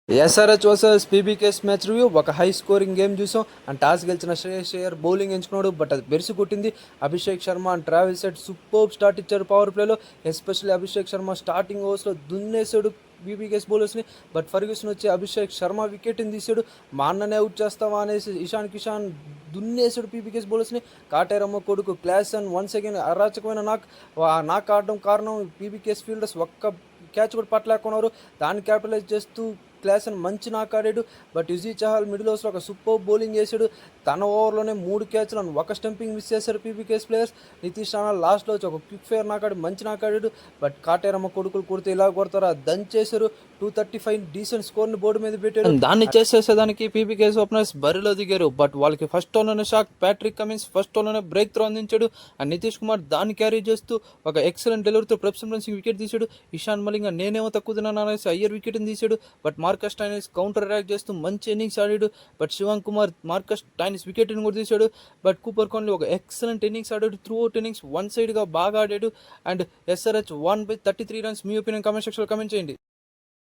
SRH versus PBKS match review. ఒక high scoring game చూసాం. And toss గెలిచిన Shreyas Iyer bowling ఎంచుకున్నాడు, బట్ అది బెరిసి కొట్టింది. Abhishek Sharma and Travis Head super start ఇచ్చారు పవర్ ప్లేలో. ఎస్పెషల్లీ అభిషేక్ శర్మ స్టార్టింగ్ ఓవర్స్లో దున్నేసాడు పీబీకేఎస్ బౌలర్స్ని. బట్ ఫర్గ్యూసన్ వచ్చి అభిషేక్ శర్మ వికెట్ని తీసాడు. మా అన్ననే అవుట్ చేస్తావా అనేసి ఇషాన్ కిషాన్ దున్నేసాడు పీబీకేఎస్ బౌలర్స్ని. కాటేరమ్మ కొడుకు క్లాసన్ వన్స్ అగైన్ అరాచకమైన నాక్ ఆడడం కారణం పీబీకేఎస్ ఫీల్డర్స్ ఒక్క క్యాచ్ కూడా పట్టలేకున్నారు. దాన్ని క్యాపిటలైజ్ చేస్తూ క్లాసన్ మంచి నాక్ ఆడాడు. బట్ యుజీ చహల్ మిడిల్ ఓవర్స్లో ఒక సూపర్ బౌలింగ్ వేసాడు. తన ఓవర్లోనే 3 క్యాచ్లను ఒక స్టంపింగ్ మిస్ చేశారు పీబీకేఎస్ ప్లేయర్స్. నితీష్ రాణా లాస్ట్లో వచ్చి ఒక క్విక్ ఫేర్ నాకాడి మంచి నాకాడాడు. బట్ కాటేరమ్మ కొడుకులు కొడితే ఇలా కొడతారా దంచేశారు. 235 డీసెంట్ స్కోర్ని బోర్డు మీద పెట్టారు. దాన్ని చేసేసేదానికి పీబీకేఎస్ ఓపెనర్స్ బరిలో దిగారు. బట్ వాళ్ళకి ఫస్ట్ ఓవర్లోనే షాక్. ప్యాట్రిక్ కమిన్స్ ఫస్ట్ ఓవర్లోనే బ్రేక్ త్రో అందించాడు. అండ్ నితీష్ కుమార్ దాన్ని క్యారీ చేస్తూ ఒక ఎక్సలెంట్ డెలివరీతో ప్రప్సిమ్రన్ సింగ్ వికెట్ తీశాడు. ఇషాన్ మలింగా నేనేమో తక్కువ తిన్నాను అనేసి అయ్యర్ వికెట్ని తీశాడు. But Marcus Stoinis counter attack చేస్తూ మంచి ఇన్నింగ్స్ ఆడాడు. But Shivang Kumar Marcus Stoinis వికెట్ని కూడా తీశాడు. బట్ కూపర్ కాన్లీ ఒక ఎక్సలెంట్ ఇన్నింగ్స్ ఆడాడు. త్రూ అవుట్ ఇన్నింగ్స్ వన్ సైడ్గా బాగా ఆడాడు. And SRH 1/33 runs. మీ ఒపీనియన్ కామెంట్ సెక్షన్లో కామెంట్ చేయండి.